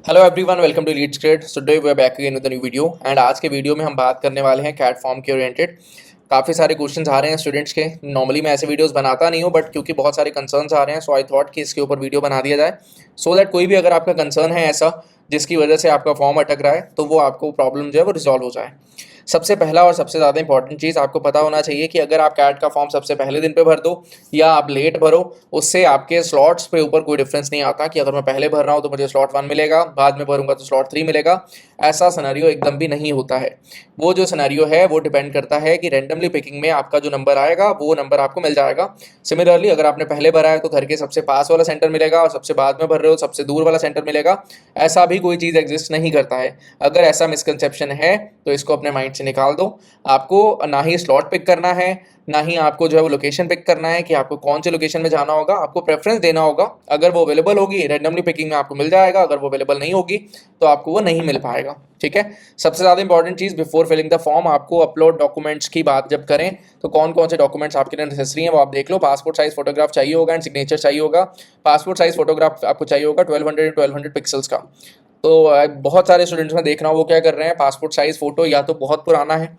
Hello everyone, welcome to Leeds grade. So today we are back again with a new video and आज के video में हम बात करने वाले हैं कैट फॉर्म के ओरिएंटेड। काफ़ी सारे क्वेश्चंस आ रहे हैं स्टूडेंट्स के। नॉर्मली मैं ऐसे वीडियोस बनाता नहीं हूँ, बट क्योंकि बहुत सारे कंसर्न्स आ रहे हैं, सो आई थॉट कि इसके ऊपर वीडियो बना दिया जाए, सो दैट कोई भी अगर आपका कंसर्न है ऐसा जिसकी वजह से आपका फॉर्म अटक रहा है, तो वो आपको प्रॉब्लम जो है वो रिजॉल्व हो जाए। सबसे पहला और सबसे ज़्यादा इंपॉर्टेंट चीज़ आपको पता होना चाहिए कि अगर आप कैट का फॉर्म सबसे पहले दिन पे भर दो या आप लेट भरो, उससे आपके स्लॉट्स पे ऊपर कोई डिफरेंस नहीं आता कि अगर मैं पहले भर रहा हूँ तो मुझे स्लॉट 1 मिलेगा, बाद में भरूंगा तो स्लॉट 3 मिलेगा। ऐसा सिनेरियो एकदम भी नहीं होता है। वो जो सिनेरियो है वो डिपेंड करता है कि रैंडमली पिकिंग में आपका जो नंबर आएगा वो नंबर आपको मिल जाएगा। सिमिलरली अगर आपने पहले भरा है तो घर के सबसे पास वाला सेंटर मिलेगा, और सबसे बाद में भर रहे हो सबसे दूर वाला सेंटर मिलेगा। ऐसा भी कोई चीज़ एग्जिस्ट नहीं करता है। अगर ऐसा मिसकंसेप्शन है तो इसको अपने माइंड से निकाल दो। आपको ना ही स्लॉट पिक करना है, ना ही आपको जो है वो लोकेशन पिक करना है कि आपको कौन से लोकेशन में जाना होगा। आपको प्रेफरेंस देना होगा। अगर वो अवेलेबल होगी रैंडमली पिकिंग में आपको मिल जाएगा, अगर वो अवेलेबल नहीं होगी तो आपको वो नहीं मिल पाएगा। ठीक है। सबसे ज़्यादा इंपॉर्टेंट चीज़ बिफोर फिलिंग द फॉर्म, आपको अपलोड डॉक्यूमेंट्स की बात जब करें तो कौन कौन से डॉक्यूमेंट्स आपके लिए नेसेसरी हैं वो आप देख लो। पासपोर्ट साइज फोटोग्राफ चाहिए होगा एंड सिग्नेचर चाहिए होगा। पासपोर्ट साइज फोटोग्राफ आपको चाहिए होगा 1200 पिक्सल्स का। तो बहुत सारे स्टूडेंट्स में देख रहा हूँ वो क्या कर रहे हैं, पासपोर्ट साइज फोटो या तो बहुत पुराना है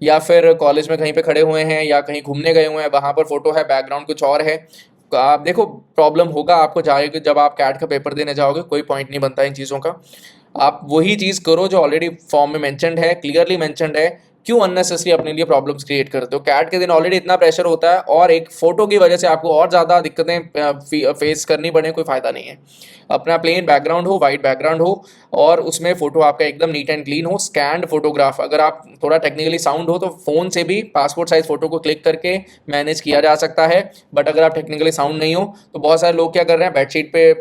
या फिर कॉलेज में कहीं पे खड़े हुए हैं या कहीं घूमने गए हुए हैं, वहाँ पर फोटो है, बैकग्राउंड कुछ और है। तो आप देखो, प्रॉब्लम होगा आपको जाएगा जब आप कैट का पेपर देने जाओगे। कोई पॉइंट नहीं बनता इन चीज़ों का। आप वही चीज़ करो जो ऑलरेडी फॉर्म में मेंशन्ड है, क्लियरली मेंशन्ड है। क्यों अननेसेसरी अपने लिए प्रॉब्लम्स क्रिएट करते हो? कैट के दिन ऑलरेडी इतना प्रेशर होता है और एक फोटो की वजह से आपको और ज़्यादा दिक्कतें फेस करनी पड़े, कोई फ़ायदा नहीं है। अपना प्लेन बैकग्राउंड हो, वाइट बैकग्राउंड हो, और उसमें फोटो आपका एकदम नीट एंड क्लीन हो। स्कैन्ड फोटोग्राफ, अगर आप थोड़ा टेक्निकली साउंड हो तो फ़ोन से भी पासपोर्ट साइज फोटो को क्लिक करके मैनेज किया जा सकता है। बट अगर आप टेक्निकली साउंड नहीं हो तो बहुत सारे लोग क्या कर रहे हैं, बेडशीट पे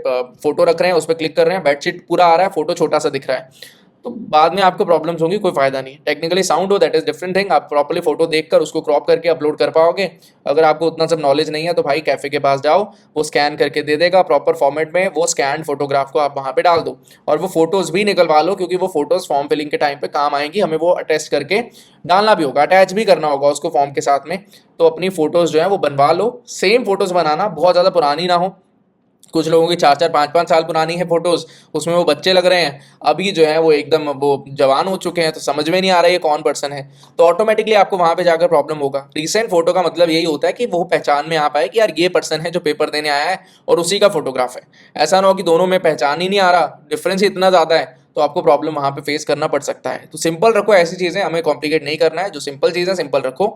फोटो रख रहे हैं, उस पर क्लिक कर रहे हैं, बेडशीट पूरा आ रहा है, फोटो छोटा सा दिख रहा है, तो बाद में आपको प्रॉब्लम्स होंगी। कोई फायदा नहीं। टेक्निकली साउंड हो दैट इज डिफरेंट थिंग। आप प्रॉपर्ली फोटो देखकर उसको क्रॉप करके अपलोड कर पाओगे। अगर आपको उतना सब नॉलेज नहीं है तो भाई कैफे के पास जाओ, वो स्कैन करके दे देगा प्रॉपर फॉर्मेट में। वो स्कैन फोटोग्राफ को आप वहां पे डाल दो और वो फोटोज भी निकलवा लो, क्योंकि वो फोटोज फॉर्म फिलिंग के टाइम पे काम आएंगी। हमें वो अटेस्ट करके डालना भी होगा, अटैच भी करना होगा उसको फॉर्म के साथ में। तो अपनी फोटोज जो है वो बनवा लो। सेम फोटोज बनाना, बहुत ज़्यादा पुरानी ना हो। कुछ लोगों की 4-4 5-5 साल पुरानी है फोटोज, उसमें वो बच्चे लग रहे हैं। अभी जो है वो एकदम वो जवान हो चुके हैं, तो समझ में नहीं आ रहा है ये कौन पर्सन है। तो ऑटोमेटिकली आपको वहां पे जाकर प्रॉब्लम होगा। रिसेंट फोटो का मतलब यही होता है कि वो पहचान में आ पाए कि यार ये पर्सन है जो पेपर देने आया है और उसी का फोटोग्राफ है। ऐसा ना हो कि दोनों में पहचान ही नहीं आ रहा, डिफरेंस ही इतना ज़्यादा है, तो आपको प्रॉब्लम वहाँ पे फेस करना पड़ सकता है। तो सिंपल रखो ऐसी चीज़ें, हमें कॉम्प्लिकेट नहीं करना है। जो सिंपल चीज़ें सिंपल रखो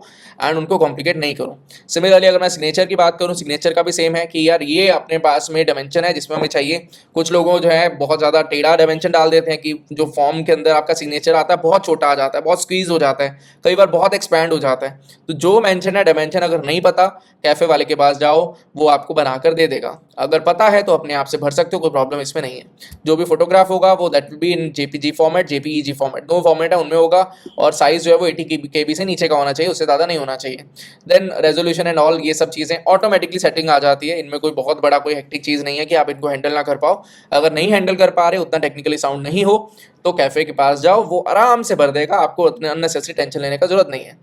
एंड उनको कॉम्प्लिकेट नहीं करो। सिमिलरली अगर मैं सिग्नेचर की बात करूँ, सिग्नेचर का भी सेम है कि यार ये अपने पास में डायमेंशन है जिसमें हमें चाहिए। कुछ लोगों जो है बहुत ज़्यादा टेढ़ा डायमेंशन डाल देते हैं कि जो फॉर्म के अंदर आपका सिग्नेचर आता है बहुत छोटा आ जाता है, बहुत स्क्वीज हो जाता है, कई बार बहुत एक्सपैंड हो जाता है। तो जो मेंशन है डायमेंशन अगर नहीं पता, कैफे वाले के पास जाओ, वो आपको बनाकर दे देगा। अगर पता है तो अपने आप से भर सकते हो, कोई प्रॉब्लम इसमें नहीं है। जो भी फोटोग्राफ होगा वो that will be in JPG format, JPEG format, दो फॉर्मेट है उनमें होगा। और साइज जो है वो 80 KB से नीचे का होना चाहिए, उससे ज़्यादा नहीं होना चाहिए। देन रेजोल्यूशन एंड ऑल, ये सब चीज़ें ऑटोमेटिकली सेटिंग आ जाती है। इनमें कोई बहुत बड़ा कोई हेक्टिक चीज़ नहीं है कि आप इनको हैंडल ना कर पाओ। अगर नहीं हैंडल कर पा रहे, उतना टेक्निकली साउंड नहीं हो, तो कैफे के पास जाओ, वो आराम से भर देगा। आपको उतने अननेसेसरी टेंशन लेने का जरूरत नहीं है।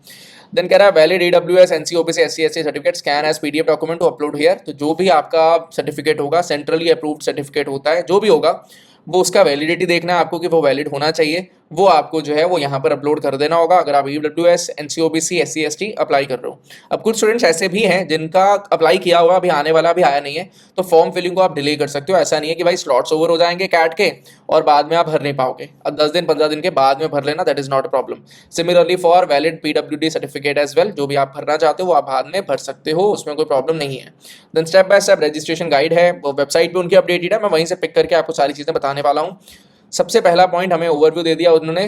देन कह रहा है valid EWS NCOPC SC/ST certificate scan as PDF document to upload here. तो जो भी आपका सर्टिफिकेट होगा, सेंट्रली अप्रूव्ड सर्टिफिकेट होता है, जो भी होगा, वो उसका वैलिडिटी देखना है आपको कि वो वैलिड होना चाहिए। वो आपको जो है वो यहाँ पर अपलोड कर देना होगा अगर आप EWS NCOPC SC/ST अप्लाई कर रहे हो। अब कुछ स्टूडेंट्स ऐसे भी हैं जिनका अप्लाई किया हुआ अभी आने वाला भी आया नहीं है, तो फॉर्म फिलिंग को आप डिले कर सकते हो। ऐसा नहीं है कि भाई स्लॉट्स ओवर हो जाएंगे कैट के और बाद में आप भर नहीं पाओगे। अब 10 दिन 15 दिन के बाद में भर लेना, that is not a problem. Similarly for valid PWD certificate as well, जो भी आप भरना चाहते हो वो आप बाद में भर सकते हो, उसमें कोई प्रॉब्लम नहीं है। Then step by step registration guide है, वो वेबसाइट पे उनकी अपडेटेड है, मैं वहीं से पिक करके आपको सारी चीज़ें बताने वाला हूँ। सबसे पहला पॉइंट हमें ओवरव्यू दे दिया उन्होंने।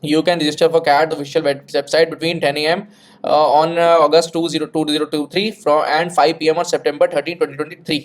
You can register for CAT official website between 10 a.m. On August 2023 from and 5 p.m. on September 13, 2023।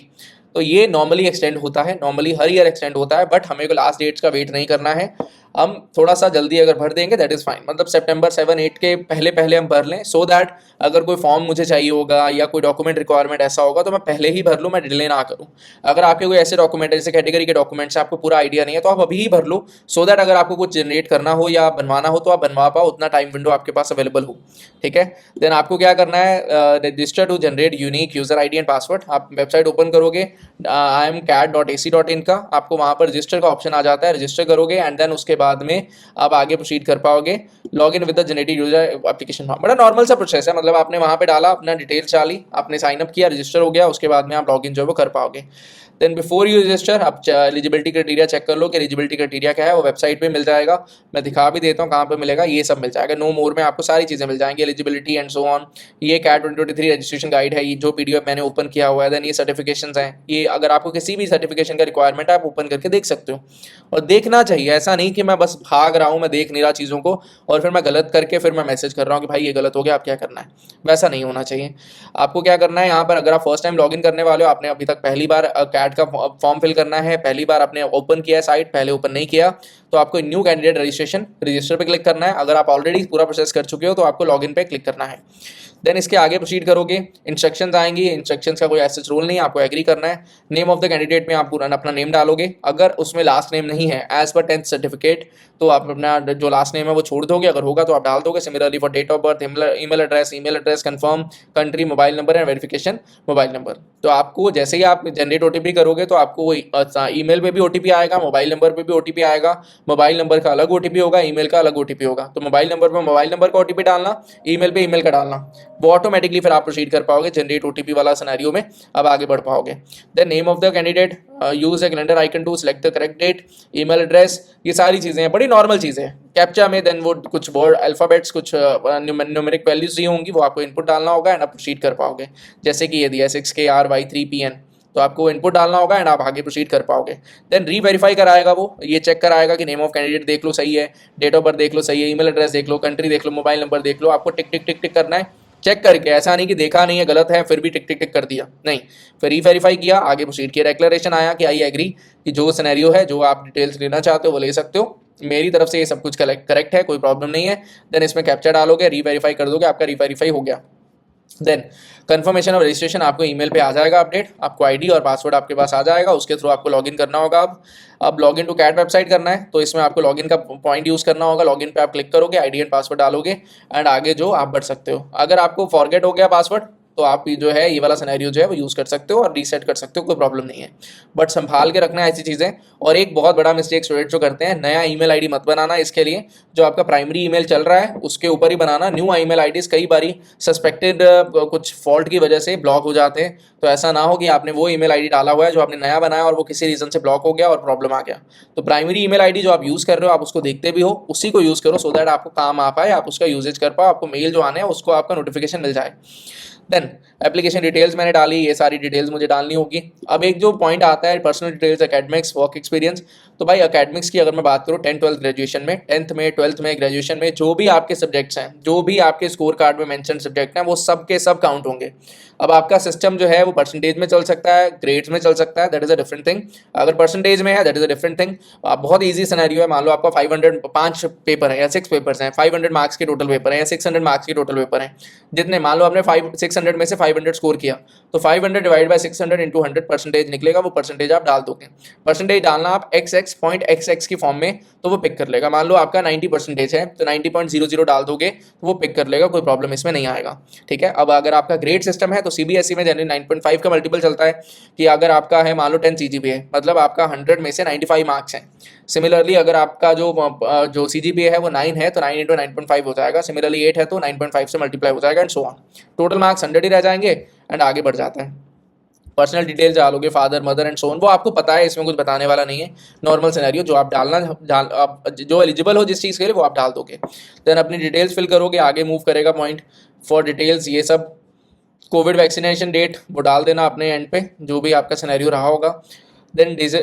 तो ये नॉर्मली एक्सटेंड होता है, नॉर्मली हर ईयर एक्सटेंड होता है, बट हमें को लास्ट डेट्स का वेट नहीं करना है। हम थोड़ा सा जल्दी अगर भर देंगे दैट इज़ फाइन, मतलब सितंबर 7-8 के पहले पहले हम भर लें, सो दैट अगर कोई फॉर्म मुझे चाहिए होगा या कोई डॉक्यूमेंट रिक्वायरमेंट ऐसा होगा तो मैं पहले ही भर लूँ, मैं डिले ना करूँ। अगर आपके कोई ऐसे डॉक्यूमेंट है जैसे कैटेगरी के डॉक्यूमेंट्स आपको पूरा आइडिया नहीं है तो आप अभी ही भर लो, सो दैट अगर आपको कुछ जनरेट करना हो या बनवाना हो तो आप बनवा पाओ, उतना टाइम विंडो आपके पास अवेलेबल हो। ठीक है, देन आपको क्या करना है, register to generate unique user ID and password. आप वेबसाइट ओपन करोगे imcat.ac.in का, आपको वहाँ पर रजिस्टर का ऑप्शन आ जाता है, रजिस्टर करोगे एंड देन उसके बाद में आप आगे प्रोसीड कर पाओगे। Log in with the generated user application form, बड़ा नॉर्मल सा प्रोसेस है, मतलब आपने वहाँ पे डाला, अपना डिटेल्स डाली, आपने साइन अप किया, रजिस्टर हो गया, उसके बाद में आप लॉग इन जो है वो कर पाओगे। देन बिफोर यू रजिस्टर आप एलिजिबिलिटी क्राइटेरिया चेक कर लो कि एलिजिबिलिटी क्राइटेरिया क्या है, वो वेबसाइट पे मिल जाएगा, मैं दिखा भी देता हूँ कहाँ पे मिलेगा, ये सब मिल जाएगा। नो मोर में आपको सारी चीज़ें मिल जाएंगी, एलिजिबिलिटी एंड सो ऑन। ये कैट 2023 रजिस्ट्रेशन गाइड है, ये जो पीडीएफ मैंने ओपन किया हुआ है। देन ये सर्टिफिकेशंस हैं, ये अगर आपको किसी भी सर्टिफिकेशन का रिक्वायरमेंट है आप ओपन करके देख सकते हो, और देखना चाहिए, ऐसा नहीं कि मैं बस भाग रहा हूँ, मैं देख नहीं रहा चीज़ों को और फिर मैं गलत करके फिर मैं मैसेज कर रहा हूँ कि भाई ये गलत हो गया, आप क्या करना है, वैसा नहीं होना चाहिए। आपको क्या करना है, यहाँ पर अगर आप फर्स्ट टाइम लॉगिन करने वाले हो, आपने अभी तक पहली बार कैट का फॉर्म फिल करना है, पहली बार आपने ओपन किया है साइट, पहले ओपन नहीं किया, तो आपको न्यू कैंडिडेट रजिस्ट्रेशन रजिस्टर पे क्लिक करना है। अगर आप ऑलरेडी पूरा प्रोसेस कर चुके हो तो आपको लॉगिन पे क्लिक करना है। देन इसके आगे प्रोसीड करोगे, इंस्ट्रक्शंस आएंगी, इंस्ट्रक्शंस का कोई ऐसा रूल नहीं, आपको एग्री करना है। नेम ऑफ द कैंडिडेट में आप पूरा अपना नेम डालोगे, अगर उसमें लास्ट नेम नहीं है एज पर 10th सर्टिफिकेट तो आप अपना जो लास्ट नेम है वो छोड़ दोगे, अगर होगा तो आप डाल दोगे। Similarly for date of birth, email address confirm, country, mobile number and verification mobile number. तो आपको जैसे ही आप जनरेट ओटीपी करोगे तो आपको ईमेल पे भी ओटीपी आएगा, मोबाइल नंबर पे भी ओटीपी आएगा, मोबाइल नंबर का अलग ओटीपी होगा, ईमेल का अलग ओटीपी होगा। तो मोबाइल नंबर पे मोबाइल नंबर का ओटीपी डालना, ईमेल पे ईमेल का डालना, वो ऑटोमेटिकली फिर आप प्रोसीड कर पाओगे जनरेट ओटीपी वाला सिनेरियो में, अब आगे बढ़ पाओगे। Then name of the candidate, use a calendar icon to select the correct date, email address, ये सारी चीज़ें हैं, बड़ी नॉर्मल चीज़ें हैं। कैप्चा में देन वो कुछ वर्ड अल्फ़ाबेट्स, कुछ न्यूमेरिक वैल्यूज दी होंगी, वो आपको इनपुट डालना होगा एंड आप प्रोसीड कर पाओगे। जैसे कि ये दिया 6KRY3PN, तो आपको इनपुट डालना होगा एंड आप आगे प्रोसीड कर पाओगे। देन रीवेरीफाई कराएगा, वो ये चेक कराएगा कि नेम ऑफ कैंडिडेट देख लो सही है, डेट ऑफ बर्थ देख लो सही है, ईमेल एड्रेस देख लो, कंट्री देख लो, मोबाइल नंबर देख लो, आपको टिक टिक टिक टिक करना है चेक करके, ऐसा नहीं कि देखा नहीं है गलत है फिर भी टिक टिक टिक कर दिया, नहीं, फिर रीवेरीफाई किया, आगे प्रोसीड किया, डिक्लेरेशन आया कि आई एग्री कि जो सिनेरियो है, जो आप डिटेल्स लेना चाहते हो वो ले सकते हो, मेरी तरफ से ये सब कुछ करेक्ट है, कोई प्रॉब्लम नहीं है। देन इसमें कैप्चा डालोगे, रीवेरीफाई कर दोगे, आपका रीवेरीफाई हो गया। देन कंफर्मेशन ऑफ रजिस्ट्रेशन आपको ईमेल पे आ जाएगा अपडेट, आपको आईडी और पासवर्ड आपके पास आ जाएगा, उसके थ्रू आपको लॉगिन करना होगा। अब लॉगिन टू कैट वेबसाइट करना है तो इसमें आपको लॉगिन का पॉइंट यूज़ करना होगा, लॉगिन पे आप क्लिक करोगे, आईडी एंड पासवर्ड डालोगे एंड आगे जो आप बढ़ सकते हो। अगर आपको फॉरगेट हो गया पासवर्ड तो आप जो है ये वाला सिनेरियो जो है वो यूज़ कर सकते हो और रीसेट कर सकते हो, कोई प्रॉब्लम नहीं है, बट संभाल के रखना है ऐसी चीज़ें। और एक बहुत बड़ा मिस्टेक स्टूडेंट जो करते हैं, नया ईमेल आईडी मत बनाना, इसके लिए जो आपका प्राइमरी ईमेल चल रहा है उसके ऊपर ही बनाना। न्यू ईमेल आईडीज कई बारी सस्पेक्टेड कुछ फॉल्ट की वजह से ब्लॉक हो जाते हैं, तो ऐसा ना हो कि आपने वो ईमेल आईडी डाला हुआ है जो आपने नया बनाया और वो किसी रीज़न से ब्लॉक हो गया और प्रॉब्लम आ गया। तो प्राइमरी ईमेल आईडी जो आप यूज़ कर रहे हो, आप उसको देखते भी हो, उसी को यूज़ करो, सो दैट आपको काम आ पाए, आप उसका यूजेज कर पाओ, आपको मेल जो आने हैं उसको आपका नोटिफिकेशन मिल जाए। देन एप्लीकेशन डिटेल्स मैंने डाली, ये सारी डिटेल्स मुझे डालनी होगी। अब एक जो पॉइंट आता है personal details, academics, work experience, तो भाई एकेडमिक्स की अगर मैं बात करूँ 10th 12th ग्रेजुएशन में, 10th में, 12th में, ग्रेजुएशन में जो भी आपके सब्जेक्ट्स हैं, जो भी आपके स्कोर कार्ड में मेंशन सब्जेक्ट हैं, वो सब के सब काउंट होंगे। अब आपका सिस्टम जो है वो परसेंटेज में चल सकता है, ग्रेड्स में चल सकता है, that is a different thing. अगर परसेंटेज में है that is a different thing. आप बहुत ईजी सिनेरियो है, मान लो आपका 505 पेपर है या 6 पेपर्स हैं, 500 मार्क्स के टोटल पेपर हैं या 600 मार्क्स के टोटल पेपर हैं, जितने मान लो आपने 600 में से 500 स्कोर किया, तो 500 डिवाइड बाय 600 इंटू 100 परसेंटेज निकलेगा, वो परसेंटेज आप डाल दोगे। परसेंटेज डालना आप XX की फॉर्म में, तो वो पिक कर लेगा। मान लो आपका 90 परसेंटेज है तो 90.00 डाल दोगे तो वो पिक कर लेगा, कोई प्रॉब्लम इसमें नहीं आएगा। ठीक है, अब अगर आपका ग्रेड सिस्टम है तो CBSE में जनरली 9.5 का मल्टीपल चलता है, कि अगर आपका है मान लो 10 CGPA मतलब आपका 100 में से 95 मार्क्स हैं। सिमिलरली अगर आपका जो CGPA है वो 9 है तो 9 इंटू 9.5 हो जाएगा, सिमिलरली 8 है तो 9.5 से मल्टीप्लाई हो जाएगा and so on. Total marks 100 ही रह जाएंगे एंड आगे बढ़ जाता है। पर्सनल डिटेल्स डालोगे, फादर मदर एंड सोन, वो आपको पता है, इसमें कुछ बताने वाला नहीं है, नॉर्मल सिनेरियो जो आप आप जो एलिजिबल हो जिस चीज़ के लिए वो आप डाल दोगे। देन अपनी डिटेल्स फिल करोगे, आगे मूव करेगा पॉइंट फॉर डिटेल्स, ये सब कोविड वैक्सीनेशन डेट वो डाल देना अपने एंड पे, जो भी आपका सिनेरियो रहा होगा। देन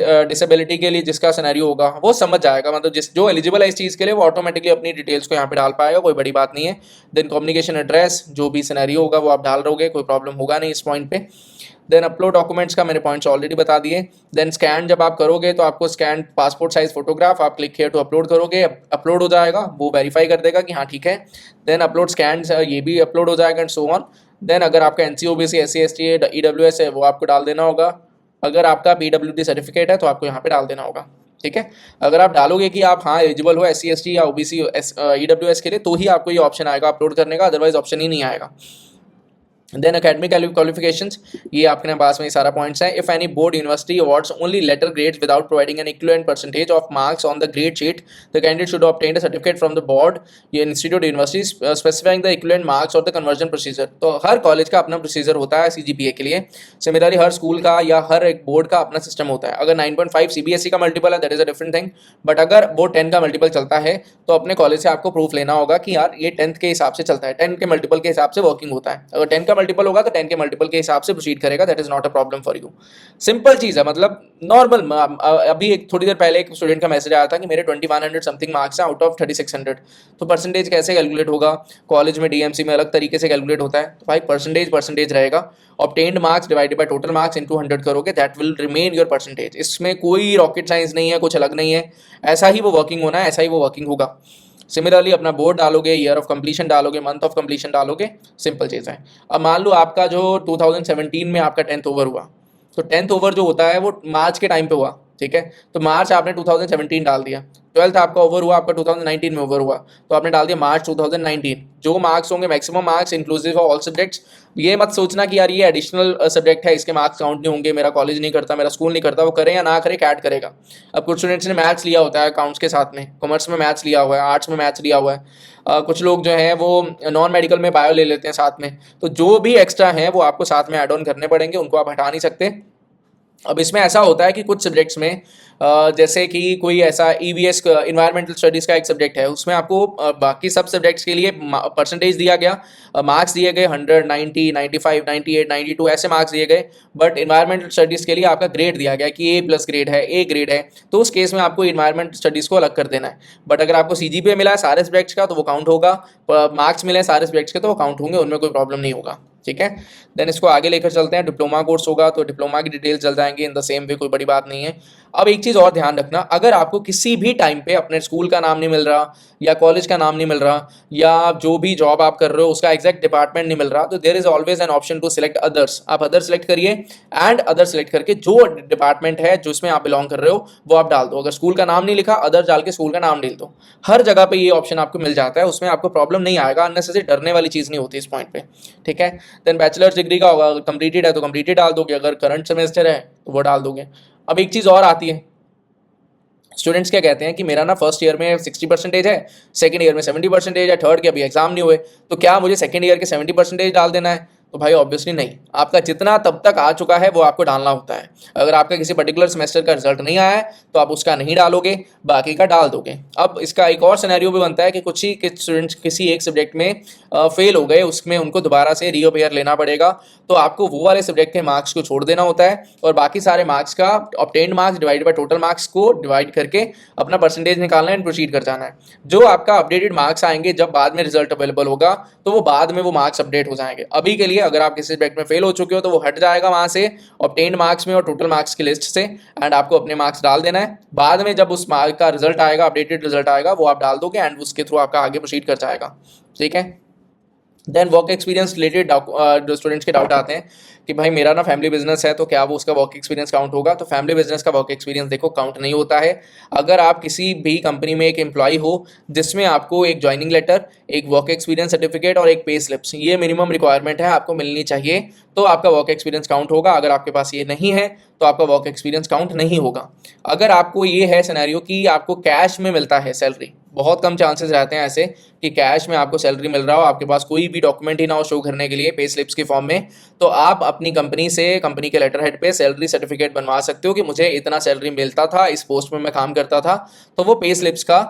डिसेबिलिटी के लिए जिसका सिनेरियो होगा वो समझ जाएगा, मतलब जो एलिजिबल है इस चीज़ के लिए वो ऑटोमेटिकली अपनी डिटेल्स को यहाँ पे डाल पाएगा, कोई बड़ी बात नहीं है। देन कम्युनिकेशन एड्रेस, जो भी सिनेरियो होगा वो आप डाल रहोगे, कोई प्रॉब्लम होगा नहीं इस पॉइंट पे। देन अपलोड डॉक्यूमेंट्स का मैंने पॉइंट्स ऑलरेडी बता दिए। देन स्कैन जब आप करोगे तो आपको स्कैन पासपोर्ट साइज फोटोग्राफ आप क्लिक किया टू अपलोड करोगे, अपलोड हो जाएगा, वो वेरीफाई कर देगा कि हाँ ठीक है। देन अपलोड स्कैन ये भी अपलोड हो जाएगा एंड सो ऑन। देन अगर आपका NC OBC SC ST EWS है वो आपको डाल देना होगा। अगर आपका पीडब्ल्यूडी सर्टिफिकेट है तो आपको यहाँ पे डाल देना होगा, ठीक है। अगर आप डालोगे कि आप हाँ एलिजिबल हो एससी एसटी या ओबीसी ईडब्ल्यूएस के लिए तो ही आपको ये ऑप्शन आएगा अपलोड करने का, अदरवाइज ऑप्शन ही नहीं आएगा। देन एकेडमिक क्वालिफिकेशंस, ये आपके पास में सारा पॉइंट्स है। If any board university awards only letter grades without providing an equivalent percentage of marks on the grade sheet, the candidate should obtain a certificate from the board institute university specifying the equivalent marks और the conversion procedure. तो हर college का अपना procedure होता है CGPA के लिए। Similarly हर school का या हर एक बोर्ड का अपना सिस्टम होता है। अगर 9.5 सीबीएसई का मल्टीपल है that is a different thing, but अगर बोर्ड 10 का मल्टीपल चलता है तो अपने कॉलेज से आपको प्रूफ लेना होगा कि यार ये 10th के हिसाब से चलता है, 10 के मल्टीपल के हिसाब से वर्किंग होता है। अगर 10 का मल्टीपल होगा तो 10 के मल्टीपल के हिसाब से प्रोसीड करेगा, that is not a problem for you. Simple चीज है, मतलब नॉर्मल। अभी एक थोड़ी देर पहले एक स्टूडेंट का मैसेज आया था कि मेरे 2100 समथिंग मार्क्स हैं आउट ऑफ 3600, तो परसेंटेज कैसे कैलकुलेट होगा? कॉलेज में डीएमसी में अलग तरीके से कैलकुलेट होता है, तो भाई परसेंटेज रहेगा। Obtained marks divided by total marks into 100 करोगे, that will remain your percentage. इसमें कोई रॉकेट साइंस नहीं है, कुछ अलग नहीं है, ऐसा ही वो वर्किंग होना है, ऐसा ही वो वर्किंग होगा। सिमिलरली अपना बोर्ड डालोगे, ईयर ऑफ कंप्लीशन डालोगे, मंथ ऑफ कंप्लीशन डालोगे, सिंपल चीज़ है। अब मान लो आपका जो 2017 में आपका 10th ओवर हुआ, तो 10th ओवर जो होता है वो मार्च के टाइम पे हुआ, ठीक है। तो मार्च आपने 2017 डाल दिया। 12th आपका ओवर हुआ, आपका 2019 में ओवर हुआ, तो आपने डाल दिया मार्च 2019। जो मार्क्स होंगे maximum marks inclusive of all subjects. ये मत सोचना कि यार ये एडिशनल सब्जेक्ट है इसके मार्क्स काउंट नहीं होंगे, मेरा कॉलेज नहीं करता, मेरा स्कूल नहीं करता, वो करे या ना करे कैट करेगा। अब कुछ स्टूडेंट्स ने मैथ्स लिया होता है अकाउंट्स के साथ में, कॉमर्स में मैथ्स लिया हुआ है, आर्ट्स में मैथ्स लिया हुआ है, कुछ लोग जो हैं वो नॉन मेडिकल में बायो ले लेते हैं साथ में, तो जो भी एक्स्ट्रा हैं वो आपको साथ में ऐड ऑन करने पड़ेंगे, उनको आप हटा नहीं सकते। अब इसमें ऐसा होता है कि कुछ सब्जेक्ट्स में जैसे कि कोई ऐसा ईवीएस इन्वायरमेंटल स्टडीज़ का एक सब्जेक्ट है, उसमें आपको बाकी सब सब्जेक्ट्स के लिए परसेंटेज दिया गया, मार्क्स दिए गए 100, 90, 95, 98, 92 ऐसे मार्क्स दिए गए। बट इन्वायरमेंटल स्टडीज़ के लिए आपका ग्रेड दिया गया कि A+ ग्रेड है, A ग्रेड है, तो उस केस में आपको इन्वायरमेंटल स्टडीज़ को अलग कर देना है। बट अगर आपको सीजीपीए मिला है सारे सब्जेक्ट्स का तो वो काउंट होगा, मार्क्स मिले हैं सारे सब्जेक्ट्स के तो वो काउंट होंगे, उनमें कोई प्रॉब्लम नहीं होगा, ठीक है। देन इसको आगे लेकर चलते हैं। डिप्लोमा कोर्स होगा तो डिप्लोमा की डिटेल्स चल जाएंगे इन द सेम वे, कोई बड़ी बात नहीं है। अब एक चीज़ और ध्यान रखना, अगर आपको किसी भी टाइम पे अपने स्कूल का नाम नहीं मिल रहा या कॉलेज का नाम नहीं मिल रहा या जो भी जॉब आप कर रहे हो उसका एग्जैक्ट डिपार्टमेंट नहीं मिल रहा, तो there is always an option to select others. आप अदर सेलेक्ट करिए एंड अदर सेलेक्ट करके जो डिपार्टमेंट है जिसमें आप बिलोंग कर रहे हो वो आप डाल दो। अगर स्कूल का नाम नहीं लिखा अदर डाल के स्कूल का नाम डाल दो। हर जगह पे ये ऑप्शन आपको मिल जाता है, उसमें आपको प्रॉब्लम नहीं आएगा, अननेसेसरी डरने वाली चीज़ नहीं होती इस पॉइंट पे, ठीक है। देन बैचलर्स डिग्री का होगा, कंप्लीटेड है तो कंप्लीटेड डाल दोगे, अगर करंट सेमेस्टर है तो वो डाल दोगे। अब एक चीज़ और आती है, स्टूडेंट्स क्या कहते हैं कि मेरा ना फर्स्ट ईयर में 60% है, सेकंड ईयर में 70% है, थर्ड के अभी एग्जाम नहीं हुए, तो क्या मुझे सेकंड ईयर के 70% डाल देना है? तो भाई ऑब्वियसली नहीं, आपका जितना तब तक आ चुका है वो आपको डालना होता है। अगर आपका किसी पर्टिकुलर सेमेस्टर का रिजल्ट नहीं आया है तो आप उसका नहीं डालोगे, बाकी का डाल दोगे। अब इसका एक और सिनेरियो भी बनता है कि कुछ ही स्टूडेंट्स किसी एक सब्जेक्ट में फेल हो गए, उसमें उनको दोबारा से रीअपेयर लेना पड़ेगा, तो आपको वो वाले सब्जेक्ट के मार्क्स को छोड़ देना होता है और बाकी सारे मार्क्स का obtained marks divide by total marks को डिवाइड करके अपना परसेंटेज निकालना है एंड प्रोसीड कर जाना है। जो आपका अपडेटेड मार्क्स आएंगे जब बाद में रिजल्ट अवेलेबल होगा तो वो बाद में वो मार्क्स अपडेट हो जाएंगे। अभी के लिए अगर आप किसी सब्जेक्ट में फेल हो चुके हो तो वो हट जाएगा वहां से ऑब्टेन्ड मार्क्स में और टोटल मार्क्स की लिस्ट से, एंड आपको अपने मार्क्स डाल देना है। बाद में जब उस मार्क का रिजल्ट आएगा, अपडेटेड रिजल्ट आएगा, वो आप डाल दोगे एंड उसके थ्रू आपका आगे प्रोसीड कर जाएगा, ठीक है। देन वर्क एक्सपीरियंस रिलेटेड जो स्टूडेंट्स के डाउट आते हैं कि भाई मेरा ना फैमिली बिजनेस है तो क्या वो उसका वर्क एक्सपीरियंस काउंट होगा? तो फैमिली बिजनेस का वर्क एक्सपीरियंस देखो काउंट नहीं होता है। अगर आप किसी भी कंपनी में एक एम्प्लॉय हो जिसमें आपको एक ज्वाइनिंग लेटर, एक वर्क एक्सपीरियंस सर्टिफिकेट और एक पे स्लिप्स, ये मिनिमम रिक्वायरमेंट है, आपको मिलनी चाहिए, तो आपका वर्क एक्सपीरियंस काउंट होगा। अगर आपके पास ये नहीं है तो आपका वर्क एक्सपीरियंस काउंट नहीं होगा। अगर आपको ये है सिनेरियो कि आपको कैश में मिलता है सैलरी, बहुत कम चांसेस रहते हैं ऐसे कि कैश में आपको सैलरी मिल रहा हो, आपके पास कोई भी डॉक्यूमेंट ही ना हो शो करने के लिए पे स्लिप्स की फॉर्म में, तो आप अपनी कंपनी से, कंपनी के लेटर हेड पे सैलरी सर्टिफिकेट बनवा सकते हो कि मुझे इतना सैलरी मिलता था, इस पोस्ट में मैं काम करता था, तो वो पे स्लिप्स का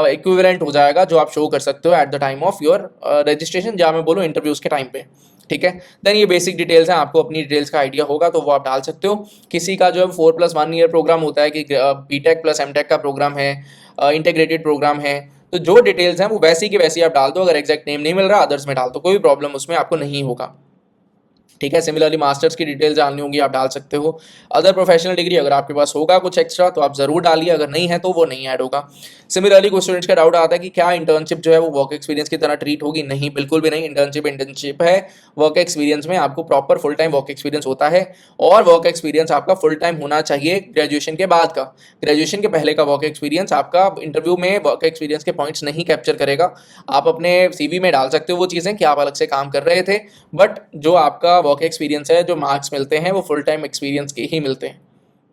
इक्विवेलेंट हो जाएगा जो आप शो कर सकते हो at the time of your registration, या मैं बोलूँ इंटरव्यूज़ के टाइम पे, ठीक है। देन ये बेसिक डिटेल्स हैं, आपको अपनी डिटेल्स का आइडिया होगा तो वो आप डाल सकते हो। किसी का जो है 4+1 ईयर प्रोग्राम होता है कि बीटेक प्लस एमटेक का प्रोग्राम है, इंटीग्रेटेड प्रोग्राम है, तो जो डिटेल्स हैं वो वैसी की वैसी आप डाल दो। अगर एग्जैक्ट नेम नहीं मिल रहा अदर्स में डाल दो, कोई प्रॉब्लम उसमें आपको नहीं होगा। ठीक है। सिमिलरली मास्टर्स की डिटेल जाननी होंगी, आप डाल सकते हो। अदर प्रोफेशनल डिग्री अगर आपके पास होगा कुछ एक्स्ट्रा तो आप ज़रूर डालिए, अगर नहीं है तो वो नहीं ऐड होगा। सिमिलरली कुछ स्टूडेंट्स का डाउट आता है कि क्या इंटर्नशिप जो है वो वर्क एक्सपीरियंस की तरह ट्रीट होगी। नहीं, बिल्कुल भी नहीं। इंटर्नशिप है। वर्क एक्सपीरियंस में आपको proper full time work experience होता है, और वर्क एक्सपीरियंस आपका फुल टाइम होना चाहिए ग्रेजुएशन के बाद का। ग्रेजुएशन के पहले का वर्क एक्सपीरियंस आपका इंटरव्यू में वर्क एक्सपीरियंस के पॉइंट्स नहीं कैप्चर करेगा। आप अपने सीवी में डाल सकते हो वो चीज़ें कि आप अलग से काम कर रहे थे, बट जो आपका वर्क एक्सपीरियंस है, जो मार्क्स मिलते हैं वो फुल टाइम एक्सपीरियंस के ही मिलते हैं।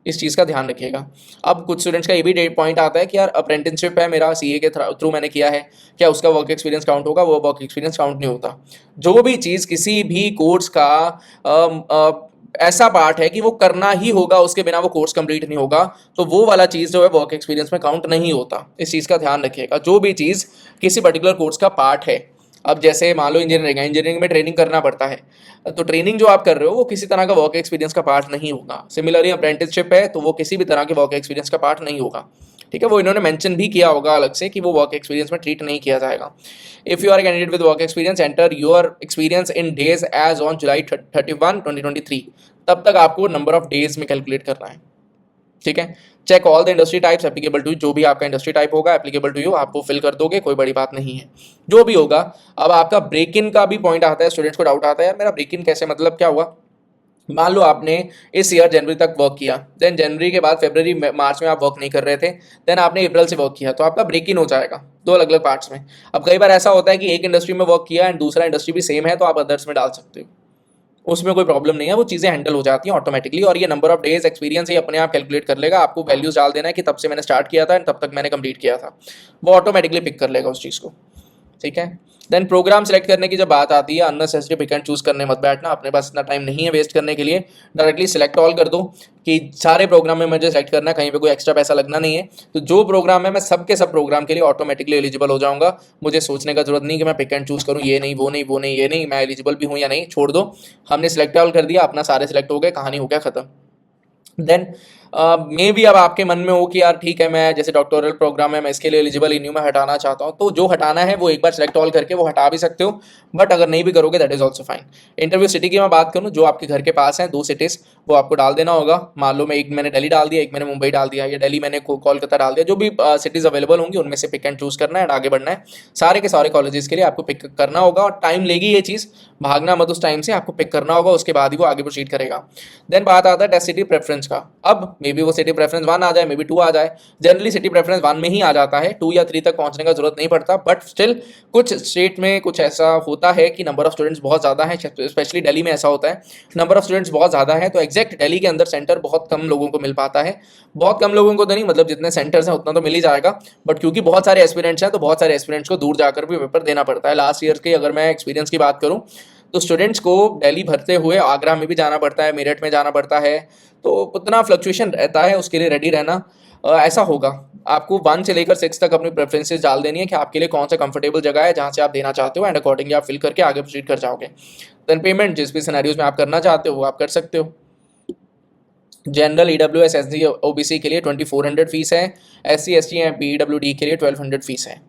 इस चीज़ का ध्यान रखिएगा। अब कुछ स्टूडेंट्स का ये भी पॉइंट आता है कि यार अप्रेंटिसशिप है मेरा, सीए के थ्रू मैंने किया है, क्या उसका वर्क एक्सपीरियंस काउंट होगा? वो वर्क एक्सपीरियंस काउंट नहीं होता। जो भी चीज़ किसी भी कोर्स का ऐसा पार्ट है कि वो करना ही होगा, उसके बिना वो कोर्स कंप्लीट नहीं होगा, तो वो वाला चीज़ जो है वर्क एक्सपीरियंस में काउंट नहीं होता। इस चीज़ का ध्यान रखिएगा। जो भी चीज़ किसी पर्टिकुलर कोर्स का पार्ट है, अब जैसे मान लो इंजीनियरिंग में ट्रेनिंग करना पड़ता है, तो ट्रेनिंग जो आप कर रहे हो वो किसी तरह का वर्क एक्सपीरियंस का पार्ट नहीं होगा। सिमिलरली अप्रेंटिसशिप है तो वो किसी भी तरह के वर्क एक्सपीरियंस का पार्ट नहीं होगा। ठीक है, वो इन्होंने मेंशन भी किया होगा अलग से कि वो वर्क एक्सपीरियंस में ट्रीट नहीं किया जाएगा। If you are candidate with work experience, enter your experience in days as on July 31, 2023। तब तक आपको नंबर ऑफ डेज में कैलकुलेट करना है। ठीक है। Check all the industry types applicable to, जो भी आपका इंडस्ट्री टाइप होगा एप्लीकेबल टू यू, आप वो फिल कर दोगे, कोई बड़ी बात नहीं है, जो भी होगा। अब आपका ब्रेक इन का भी पॉइंट आता है, स्टूडेंट्स को डाउट आता है यार मेरा ब्रेक इन कैसे, मतलब क्या हुआ? मान लो आपने इस ईयर जनवरी तक वर्क किया, देन जनवरी के बाद फरवरी मार्च में आप वर्क नहीं कर रहे थे, देन आपने अप्रैल से वर्क किया, तो आपका ब्रेक इन हो जाएगा दो अलग अलग पार्ट्स में। अब कई बार ऐसा होता है कि एक इंडस्ट्री में वर्क किया एंड दूसरा इंडस्ट्री भी सेम है, तो आप अदर्स में डाल सकते हो, उसमें कोई प्रॉब्लम नहीं है, वो चीज़ें हैंडल हो जाती हैं ऑटोमेटिकली। और ये नंबर ऑफ डेज एक्सपीरियंस ही अपने आप कैलकुलेट कर लेगा। आपको वैल्यूज डाल देना है कि तब से मैंने स्टार्ट किया था एंड तब तक मैंने कंप्लीट किया था, वो ऑटोमेटिकली पिक कर लेगा उस चीज़ को। ठीक है। देन प्रोग्राम सेलेक्ट करने की जब बात आती है, अननेसेसरी पिक एंड चूज करने मत बैठना, अपने पास इतना टाइम नहीं है वेस्ट करने के लिए। डायरेक्टली सिलेक्ट ऑल कर दो कि सारे प्रोग्राम में मुझे सेलेक्ट करना है, कहीं पे कोई एक्स्ट्रा पैसा लगना नहीं है। तो जो प्रोग्राम है मैं सब के सब प्रोग्राम के लिए ऑटोमेटिकली एलिजिबल हो जाऊंगा। मुझे सोचने का जरूरत नहीं कि मैं पिक एंड चूज करूँ, ये नहीं वो नहीं वो नहीं ये नहीं, मैं एलिजिबल भी हूँ या नहीं, छोड़ दो। हमने सिलेक्ट ऑल कर दिया, अपना सारे सिलेक्ट हो गए, कहानी हो गया खत्म। देन मे भी अब आपके मन में हो कि यार ठीक है, मैं जैसे डॉक्टोरल प्रोग्राम है मैं इसके लिए एलिजिबल नहीं हूँ, मैं हटाना चाहता हूँ, तो जो हटाना है वो एक बार सेलेक्ट ऑल करके वो हटा भी सकते हो, बट अगर नहीं भी करोगे that is also fine. Interview city की मैं बात करूँ, जो आपके घर के पास है, 2 सिटीज़ वो आपको डाल देना होगा। मान लो एक मैंने दिल्ली डाल दिया, एक मैंने मुंबई डाल दिया, या दिल्ली मैंने कोलकाता डाल दिया, जो भी सिटीज़ अवेलेबल होंगी उनमें से पिक एंड चूज करना है, आगे बढ़ना है। सारे के सारे कॉलेजेस के लिए आपको पिक करना होगा, और टाइम लेगी ये चीज़, भागना मत उस टाइम से, आपको पिक करना होगा, उसके बाद ही वो आगे प्रोसीड करेगा। देन बात आता है टेस्ट सिटी प्रेफरेंस का। अब मे बी वो सिटी प्रेफरेंस 1 आ जाए, मे बी 2 आ जाए। जनरली सिटी प्रेफरेंस 1 में ही आ जाता है, 2 या 3 तक पहुंचने का जरूरत नहीं पड़ता, बट स्टिल कुछ स्टेट में कुछ ऐसा होता है कि नंबर ऑफ स्टूडेंट्स बहुत ज़्यादा है, स्पेशली दिल्ली में ऐसा होता है, नंबर ऑफ स्टूडेंट्स बहुत ज़्यादा है, तो एग्जैक्ट दिल्ली के अंदर सेंटर बहुत कम लोगों को मिल पाता है। बहुत कम लोगों को तो नहीं, मतलब जितने सेंटर्स हैं उतना तो मिल ही जाएगा, बट क्योंकि बहुत सारे एस्पिरेंट्स हैं तो बहुत सारे एस्पिरेंट्स को दूर जाकर भी पेपर देना पड़ता है। लास्ट ईयर के अगर मैं एक्सपीरियंस की बात करूँ तो स्टूडेंट्स को दिल्ली भरते हुए आगरा में भी जाना पड़ता है, मेरठ में जाना पड़ता है, तो उतना फ्लक्चुएशन रहता है, उसके लिए रेडी रहना। ऐसा होगा, आपको 1 से लेकर 6 तक अपनी प्रेफरेंसेस डाल देनी है कि आपके लिए कौन सा कंफर्टेबल जगह है जहाँ से आप देना चाहते हो, एंड अकॉर्डिंगली आप फिल करके आगे प्रोसीड कर जाओगे। देन पेमेंट जिस भी सिनेरियोज में आप करना चाहते हो वो आप कर सकते हो। जनरल EWS SC OBC के लिए 2400 फीस है, SC ST एंड PWD के लिए 1200 फीस है।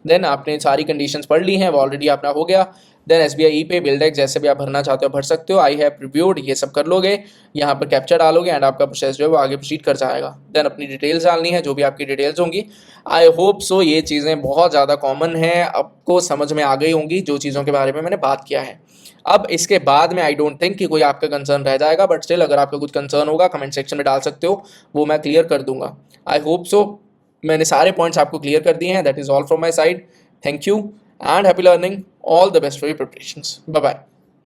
देन आपने सारी कंडीशंस पढ़ ली हैं, वो ऑलरेडी अपना हो गया। देन SBI E-Pay, बिल्डेक्स जैसे भी आप भरना चाहते हो भर सकते हो। आई हैव रिव्यूड ये सब कर लोगे, यहाँ पर कैप्चर डालोगे एंड आपका प्रोसेस जो है वो आगे प्रोसीड कर जाएगा। देन अपनी डिटेल्स डालनी है, जो भी आपकी डिटेल्स होंगी। आई होप सो ये चीज़ें बहुत ज़्यादा कॉमन हैं, आपको समझ में आ गई होंगी जो चीज़ों के बारे में मैंने बात किया है। अब इसके बाद में आई डोंट थिंक कि कोई आपका कंसर्न रह जाएगा, बट स्टिल अगर आपका कुछ कंसर्न होगा कमेंट सेक्शन में डाल सकते हो, वो मैं क्लियर कर दूंगा। आई होप सो मैंने सारे पॉइंट्स आपको क्लियर कर दिए हैं। That is all from my side. Thank you and happy learning. All the best for your preparations. Bye bye.